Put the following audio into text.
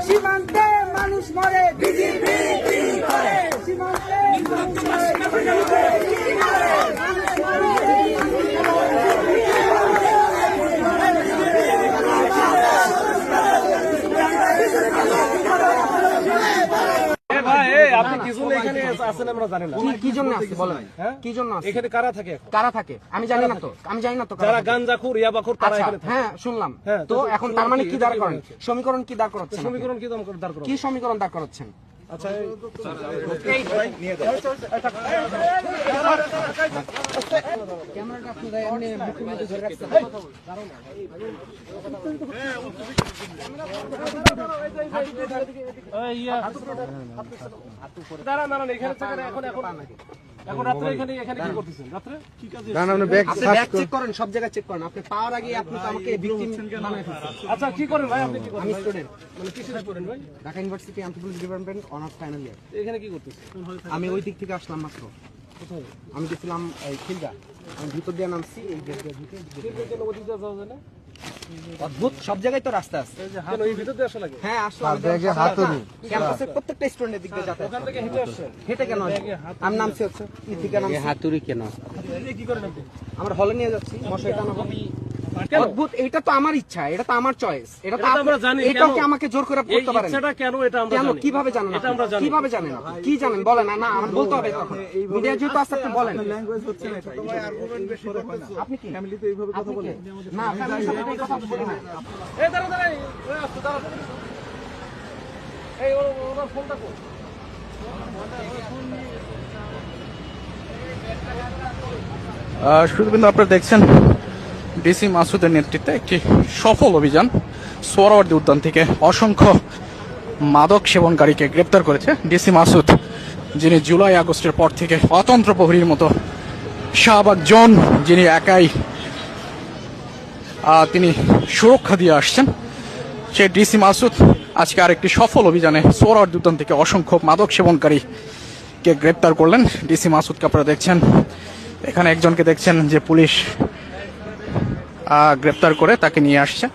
সীমান্তে মানুষ মরে বিজিবি সীমান্তে আপনি কি জন্য এখানে আছেন আমরা জানি না। কি জন্য আসছে বলেন, কি জন্য আসছে? এখানে কারা থাকে? কারা থাকে আমি জানি না তো, আমি জানি না তো যারা গাঞ্জাখোর ইয়াবাখোর তারা আচ্ছা, এখানে থাকে। হ্যাঁ শুনলাম। হ্যাঁ, তো তো এখন তার মানে কি দাঁড় করেন? সমীকরণ কি দাঁড় করাচ্ছেন? সমীকরণ কি দাঁড় করানো? কি সমীকরণ দাঁড় করাচ্ছেন? আচ্ছা ক্যামেরাটা আপনি এমনি মুখের মধ্যে ধরে রাখছেন। দাঁড়ান এখানে থাকেন। এখন রাত্রে এখানে কি করতেছেন? রাত্রে কি কাজে? আপনি ব্যাগ চেক করেন, সব জায়গায় চেক করেন। আপনি পাওয়ার আগে আপনি তো আমাকে ভিকটিম বানায় ফেলছেন। আচ্ছা কি করেন ভাই? আপনি কি করেন? আমি স্টুডেন্ট, মানে কিসের স্টুডেন্ট ভাই? Dhaka university anthropology department honours final year. এখানে কি করতেছেন? আমি ওই দিক থেকে আসলাম মাত্র। কোথায়? আমি গেছিলাম এই খিলগা, আমি ভিতর দিয়ে নামছি এই গেট দিয়ে ঢুকে। কেন ওদিক দিয়ে যাওয়া যায় না? অদ্ভুত, সব জায়গায় তো রাস্তা আছে। কেন এই ভিতর দিয়ে আসা লাগে? হ্যাঁ আসলাম। ক্যাম্পাসের প্রত্যেকটা স্টুডেন্টের দিক দিয়ে যাতায়াত। ওখান থেকে হেঁটে আসছেন? হেঁটে কেন আসবো? আমি নামছি হচ্ছে ইথিকা নামছি। হাতুড়ি কেন? এই কি করেন আপনি? আমরা হলে নিয়ে যাচ্ছি মশাই টানাবো। কেন? অদ্ভুত, এটা তো আমার ইচ্ছা, এটা তো আমার চয়েস, এটা তো এটা তো আমরা জানি, এটাও কেন? কি আমাকে জোর করে এই করতে পারেন? ইচ্ছাটা কেন এটা আমরা কেন, জানি। কিভাবে জানেন? এটা আমরা জানি। কিভাবে জানেন? কি জানেন বলেন? না আমার বলতে হবে তখন। মিডিয়া যেহেতু আছে আপনি বলেন। ল্যাঙ্গুয়েজ হচ্ছে না এটা। আপনি কি ফ্যামিলিতে এইভাবে কথা বলে না ফ্যামিলির সাথে এই কথা বলি না। এই দাঁড়া ওই আসতো দাঁড়া। এই ওনার ফোনটা কই? শুধুবিন্দু আপনারা দেখছেন ডিসি মাসুদের নেতৃত্বে একটি সফল অভিযান সোহরাওয়ার্দী উদ্যান থেকে অসংখ্য মাদক সেবনকারীকে গ্রেপ্তার করেছে ডিসি মাসুদ, যিনি জুলাই আগস্টের পর থেকে অতন্ত্র প্রহরীর মতো শাহবাগ জোন যিনি একাই তিনি সুরক্ষা দিয়ে আসছেন, সেই ডিসি মাসুদ আজকে আরেকটি সফল অভিযানে সোহরাওয়ার্দী উদ্যান থেকে অসংখ্য মাদক সেবনকারীকে গ্রেপ্তার করলেন। ডিসি মাসুদকে আপনারা দেখছেন, এখানে একজনকে দেখছেন যে পুলিশ গ্রেপ্তার করে তাকে নিয়ে আসছে।